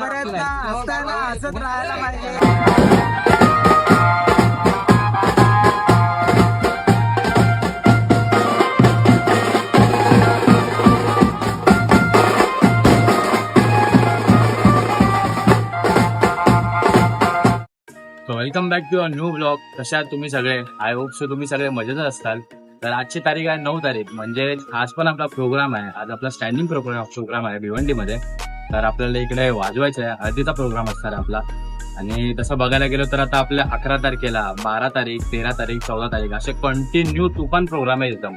हसत राहायला पाहिजे. Welcome back to a new blog. कशा आहात तुम्ही सगळे? आय होप सो तुम्ही सगळे मजेतच असताल. तर आजची तारीख आहे 9 तारीख, म्हणजे आज पण आपला प्रोग्राम आहे. आज आपला स्टँडिंग प्रोग्राम आहे भिवंडीमध्ये. तर आपल्याला इकडे वाजवायचं आहे, हळदीचा प्रोग्राम असणार आहे आपला. आणि तसं बघायला गेलो तर आता आपल्या 11 तारखेला 12 तारीख 13 तारीख 14 तारीख असे कंटिन्यू तुफान प्रोग्राम आहे एकदम.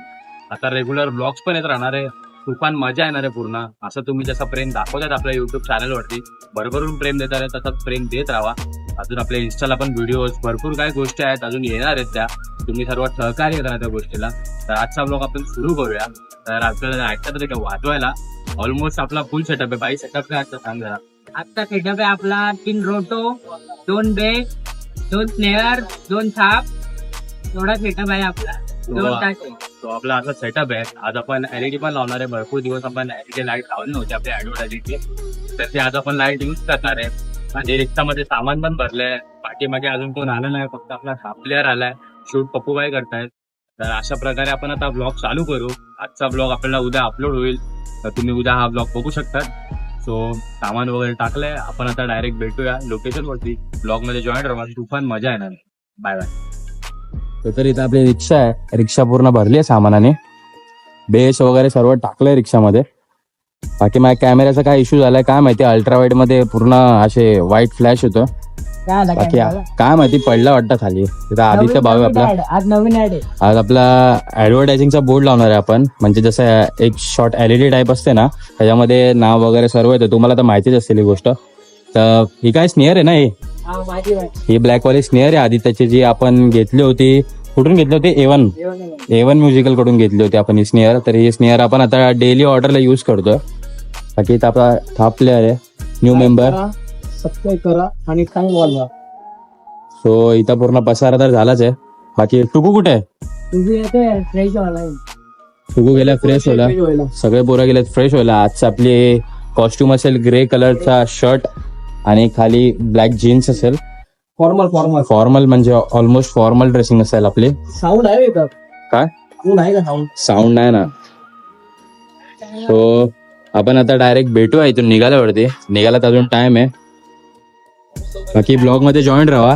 आता रेग्युलर ब्लॉग्स पण येत राहणार आहे, तुफान मजा येणार आहे पूर्ण. असं तुम्ही जसं प्रेम दाखवतात आपल्या युट्यूब चॅनलवरती, भरभरून प्रेम देतात आहे, तसंच प्रेम देत राहा. अजून आपल्या इन्स्टाला पण व्हिडिओज भरपूर काही गोष्टी आहेत अजून येणार आहेत त्या. तुम्ही सर्व सहकार्य करा त्या गोष्टीला. तर आजचा ब्लॉग आपण सुरू करूया. तर आपल्याला ऐकतात तरी का वाजवायला ऑलमोस्ट आपला फुल सेटअप आहे. बाई सेटअप काय आता सांग जरा. आजचा सेटअप आहे आपला 3 रोटो, 2 बेग, 2 स्नेअर, 2 थाप, एवढा सेटअप आहे आपला. 2 तास आहे. तो आपला असा सेटअप आहे. आज आपण एलईडी पण लावणार आहे. भरपूर दिवस आपण एलईडी लाईट लावली नव्हती आपल्या ऍडव्हर्टायझिंगची, तर ते आज आपण लाईट यूज करणार आहे. म्हणजे रिक्षामध्ये सामान पण भरलंय. पाठीमागे अजून कोण आलं नाही, फक्त आपला प्लेअर आलाय. शूट पप्पूबाई करतायत. तर अशा प्रकारे आपण आता ब्लॉग चालू करू. आजचा ब्लॉग आपल्याला उद्या अपलोड होईल, तर तुम्ही उद्या हा ब्लॉग बघू शकतात. सो सामान वगैरे टाकलंय. आपण आता डायरेक्ट भेटूया लोकेशन वरती. ब्लॉग मध्ये जॉईन राहा, तुफान मजा येणार. Bye bye. तर इथं आपली रिक्षा आहे. रिक्षा पूर्ण भरली आहे सामानाने. बेस वगैरे सर्व टाकलंय रिक्षामध्ये. बाकी माझ्या कॅमेऱ्याचा काय इश्यू झालाय काय माहिती, अल्ट्रा वाईड मध्ये पूर्ण असे व्हाईट फ्लॅश होतं. बाकी काय माहिती पडला वाटतं खाली. तिथं आदित्य भाऊ आहे आपला. आज नवीन ऍड आहे. आज आपला ऍडव्हर्टायझिंगचा बोर्ड लावणार आहे आपण. म्हणजे जसं एक शॉर्ट एलईडी टाईप असते ना, त्याच्यामध्ये नाव वगैरे सर्व येतं. तुम्हाला तर माहितीच असेल ही गोष्ट. तर ही काय स्नेअर आहे ना, ही ब्लॅकवाली स्नेअर आहे आदित्यची, जी आपण घेतली होती. कुठून घेतली होती? A1 म्युझिकल कडून घेतली होती आपण ही स्नेअर. तर ही स्नेअर आपण आता डेली ऑर्डरला युज करतोय. बाकी इथं आपला थाप प्लेअर आहे, न्यू मेंबर. सबस्क्राईब करा आणि चांगलं वाजवा. सो इथं पूर्ण पसारा तर झालाच आहे. बाकी टुकू कुठे आहे? तुझी येते फ्रेश वाला. टुकू गेला फ्रेश व्हायला. सगळे पोरं गेलेत फ्रेश व्हायला. आजचं आपली कॉस्ट्युम असेल ग्रे कलरचा शर्ट आणि खाली ब्लॅक जीन्स असेल. फॉर्मल म्हणजे ऑलमोस्ट फॉर्मल ड्रेसिंग असेल आपली. साऊंड आहे का? काय साऊंड आहे का? साऊंड नाही ना. सो आपण आता डायरेक्ट भेटूया इथून निघाल्यावरती. निघायला अजून टाइम आहे. बाकी ब्लॉग मध्ये जॉईन राहा.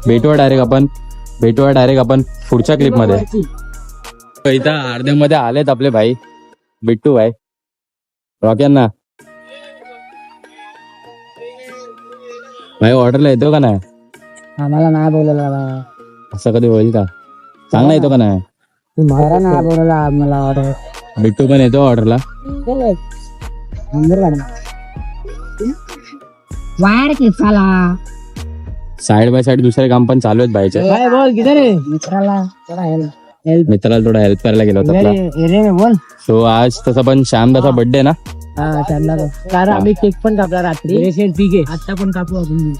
भेटूया डायरेक्ट आपण पुढच्या क्लिप मध्ये. इथं अर्ध्यामध्ये आलेत आपले भाई बिट्टू भाई. रॉक्यांना भाई ऑर्डरला येतो का नाही? आम्हाला नाही बोलवलं. असं कधी होईल का? चांगला येतो का नाही? तुम्हाला नाही बोलवलं आम्हाला ऑर्डर. बिट्टू पण येतो ऑर्डरला. वायर केसाला साइड बाय साइड दुसरे काम पण चालू आहेत बाईचे. बोल किधर आहे? मित्राला थोडा हेल्प करायला गेलो होता आपला. बोल. सो आज तसं पण श्यामदाचा बर्थडे ना. कारण आम्ही केक पण कापला रात्री. ठीक आहे, आता पण कापू आपण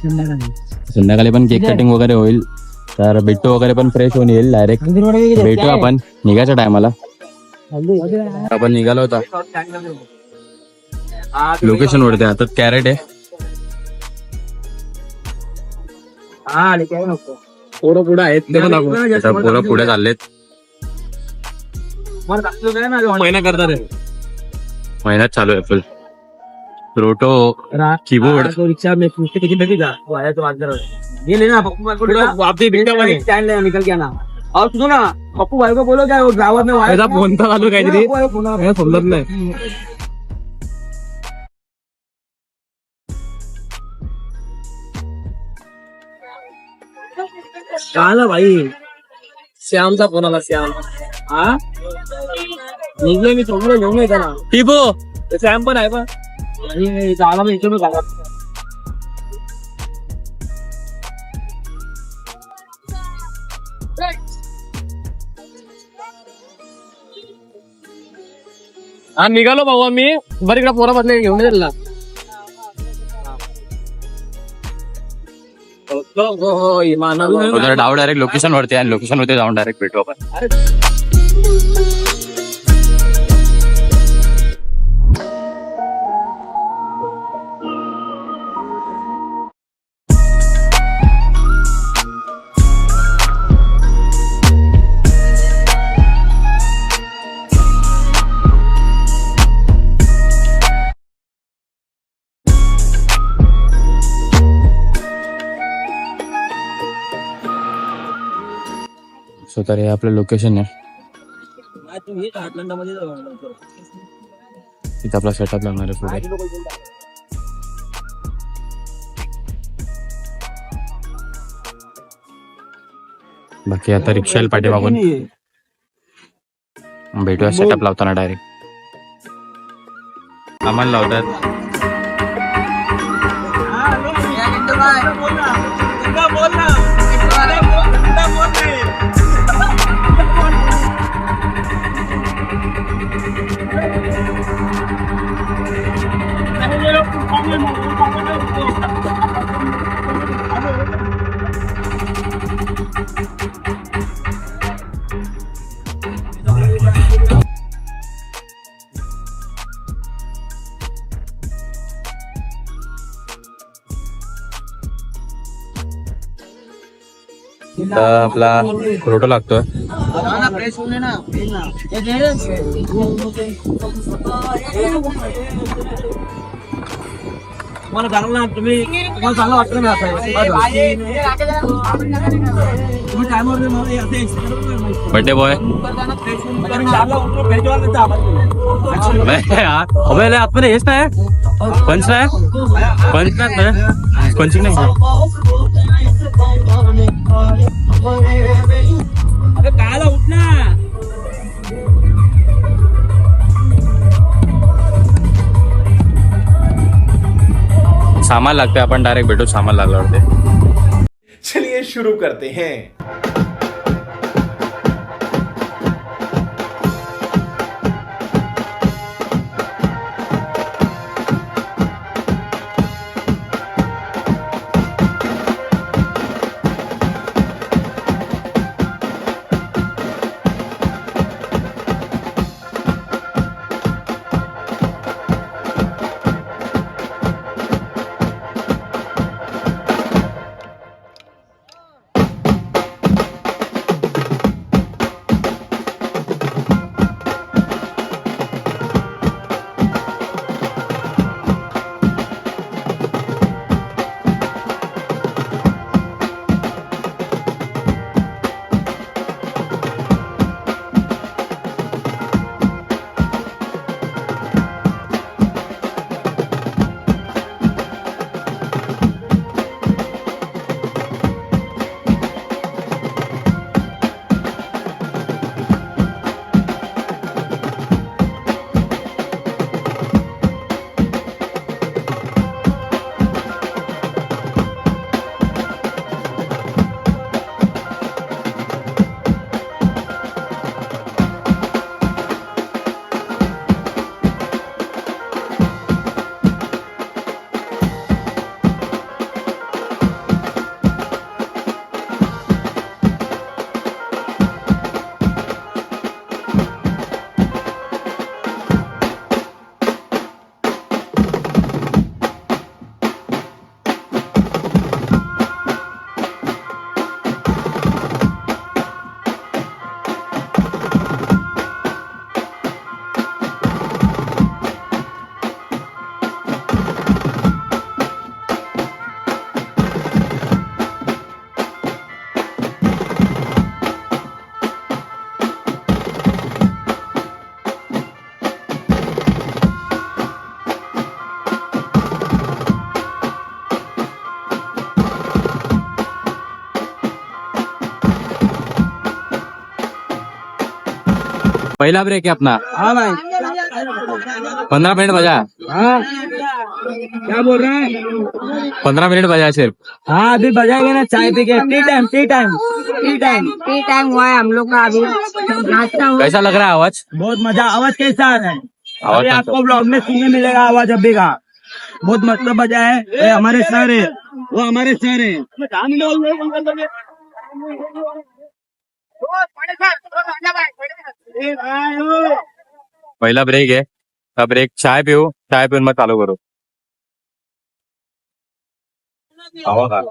संध्याकाळी पण केक कटिंग वगैरे होईल. तर बिट्टू वगैरे पण फ्रेश होऊन येईल. डायरेक्ट भेटू आपण निघायच्या टायमाला. आपण निघालो होता लोकेशन वरती. आता कॅरेट आहे. पोरं पुढे आहेत पोरं पुढे चाललेत. महिना करतात. मेहनत चालू आहे फुल. रोटो कीबोर्ड रिक्षा में पूछते किती भेटी का वो आया तो अंदर ये लेना पप्पू वापसी बिल्डर वाले स्टैंड ले निकल के आना. और सुनो ना पप्पू भाई को बोलो क्या वो ड्राइवर में वाया फोन तर चालू काहीतरी समजत नाही. कळालं भाई. श्यामचा फोन आला. श्याम हा निघलोय मी. थोडं घेऊन येतो ना. टिपो श्याम पण आहे पण आला मी इथून झाला. हा निघालो भाऊ आम्ही. बरं इकडे पोरं बदले घेऊन येईल. डाव डायरेक्ट लोकेशन वरती आणि लोकेशन वरती जाऊन डायरेक्ट भेटू आपण. शकतो. तर हे आपलं लोकेशन आहे. इथं आपला सेटअप लागणार आहे पुढे. बाकी आता रिक्षा येईल पाठीमागून. भेटूया सेटअप लावताना डायरेक्ट. आम्हाला लावतात. आपला फोटो लागतोय. तुम्हाला चांगला तुम्हाला चांगलं वाटतं ना तुम्ही टायमवर बर्थडे बॉय. अबे आतमध्ये हेच नाही पंच नाही. पंच नाही पंचिंग नाही. अरे कायला उठ ना. सामान लागते. आपण डायरेक्ट भेटू सामान लागल्यावर. चलिए शुरू करते हैं. पहिला ब्रेक है अपना. हाँ भाई 15 मिनट बजा. हाँ क्या बोल रहा है 15 मिनट बजा सिर्फ. हाँ अभी बजाएंगे ना चाय पी के. टी टाइम हुआ है हम लोग का अभी. नाश्ता हुआ. कैसा लग रहा है आवाज? बहुत मजा. आवाज कैसा आ रहा है? आवाज अभी आपको ब्लॉग में सुनने मिलेगा आवाज अभी का. बहुत मतलब बजा है. ये हमारे सर है. वो हमारे सर है. पहिला ब्रेक है. अब ब्रेक चाय पिऊ. चाय पिऊन मग चालू करू. आवाज आला.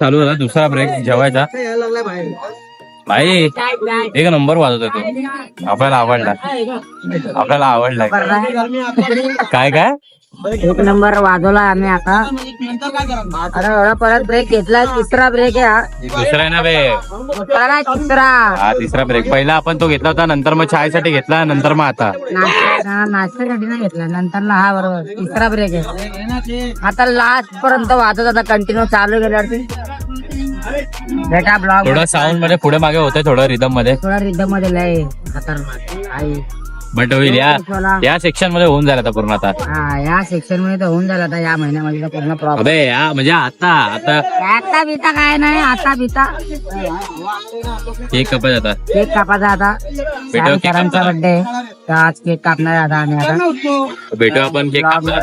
चालू झाला दुसरा ब्रेक जेवायचा. भाई एक नंबर वाजवतो तो. आपल्याला आवडला काय काय एक नंबर वाजवला आम्ही आता. एवढा परत ब्रेक घेतला. तिसरा ब्रेक आहे हा. दुसरा आहे ना बे तिसरा हा तिसरा ब्रेक. पहिला आपण तो घेतला होता, नंतर मग चायसाठी घेतला, नंतर मग आता नाश्त्यासाठी नाही घेतला. नंतरला हा बरोबर तिसरा ब्रेक आहे. आता लास्ट पर्यंत वाजत आता कंटिन्यू चालू गेल्यावरती बेटा ब्लॉग थोडं साऊंड मध्ये पुढे मागे होतंय, थोडं रिदम मध्ये. थोडा रिदम मध्ये लय खतरनाक आई. बट होईल या सेक्शन मध्ये होऊन जाईल आता पूर्ण. आता हा या सेक्शन मध्ये तर होऊन झाला आता या महिन्यामध्ये तर पूर्ण प्रॉब्लेम. अबे या म्हणजे आता बिता काय नाही. आता बिता केक कापायचा आता. केक कापायचा आता. भेटू केक सरांचा बर्थडे तर आज केक कापणार आता आम्ही. आता भेटू आपण केक कापणार.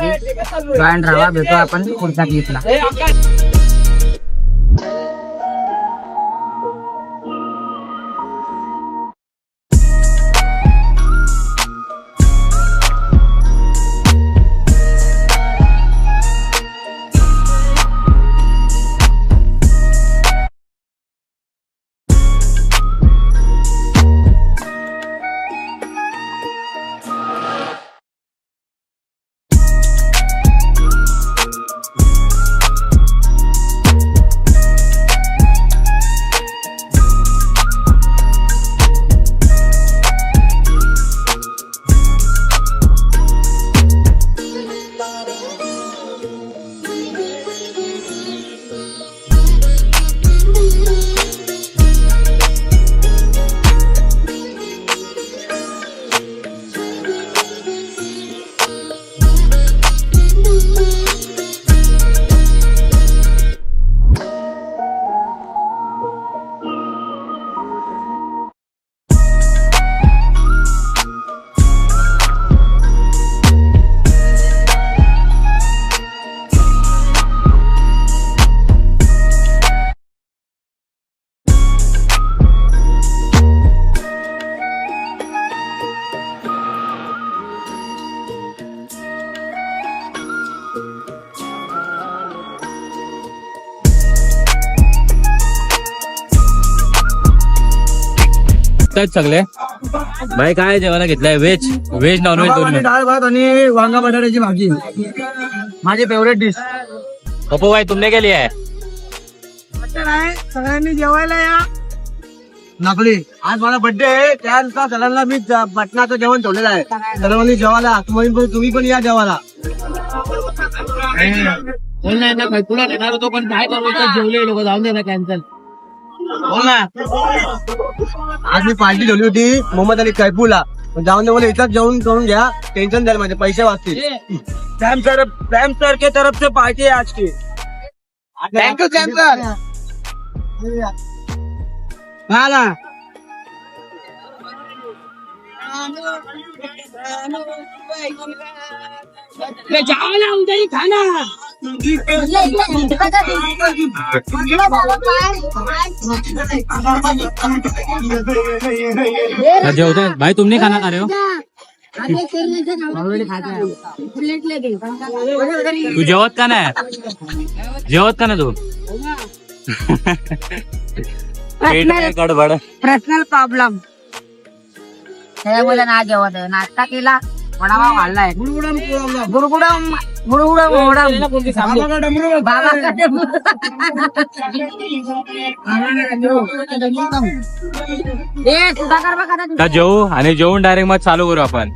जॉईन राहा. भेटू आपण पुढच्या क्लिपला. सगळे भाई काय जेवायला घेतलंय? व्हेज नॉनव्हेज दोन्ही. डाळ भात आणि वांगा बटाट्याची भाजी माझी फेवरेट डिश. पप्पू भाई तुमने केली आहे? सगळ्यांनी जेवायला या. नकली आज मला बर्थडे आहे त्यानुसार सगळ्यांना मी मटणाचं जेवण ठेवलेलं आहे. सर्वांनी जेवायला तुम्ही पण या जेवायला. तुला देणार होतो पण काय करू जेवले लोक. जाऊन दे ना कॅन्सल. बोल ना. आज मी पार्टी ठेवली होती मोहम्मद अली कैफूला. जाऊन दे बोले इथंच जेवण करून घ्या. टेन्शन द्यायला माझे पैसे वाचतील. सॅम सर के तरफ से पार्टी है आज की. Thank you Sam sir. ना जेवते भाई तुमने खाना खा रहे हो? तू जेवत का नाही? तू गडबड. Personal problem. त्यामुळे ना जेवत नाश्ता केला. वडापाव खाल्लाय. गुडगुडम जेवू आणि जेवून डायरेक्ट मग चालू करू आपण.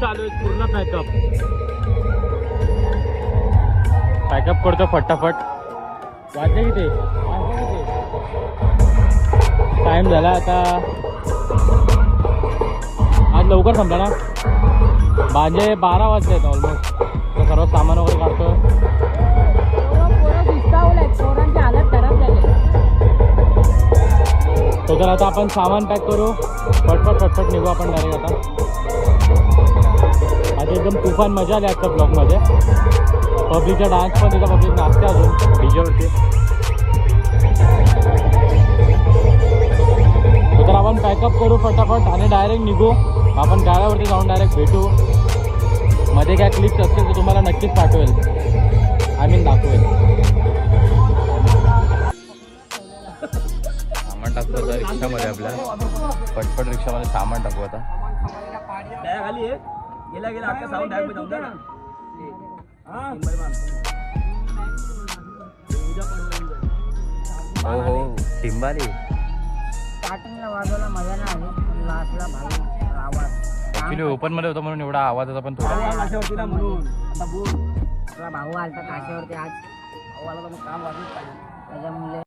चालू आहे पूर्ण पॅकअप करतो फटाफट. वाजले किती टाइम झाला आता. आज लवकर संपला ना, माझे 12 वाजले आहेत ऑलमोस्ट. तर सर्व सामान वगैरे काढतो. तो तर आता आपण सामान पॅक करू, पटपट निघू आपण डायरेक्ट. आता एकदम तुफान मजा आली आजच्या ब्लॉगमध्ये. पब्लिकचा डान्स पण तिथं पब्लिक नाचते अजून डीजेवरती. तर आपण पॅकअप करू फटाफट आणि डायरेक्ट निघू. आपण गाड्यावरती जाऊन डायरेक्ट भेटू. मध्ये काय क्लिप्स असतील तर तुम्हाला नक्कीच पाठवेल, दाखवेल. सामान टाकतो आता रिक्षामध्ये आपल्या. पटपट रिक्षामध्ये सामान टाकू आता. हो टिंबाली स्टार्टिंगला वाजवायला मजा नाही आली, लास्टला भाई आवाज. ऍक्च्युली ओपन मध्ये होता म्हणून एवढा आवाजाचा पण थोडा. भाऊ आलता काशावरती आज, भाऊ आला तर मग काम वाजूच पाहिजे त्याच्यामुळे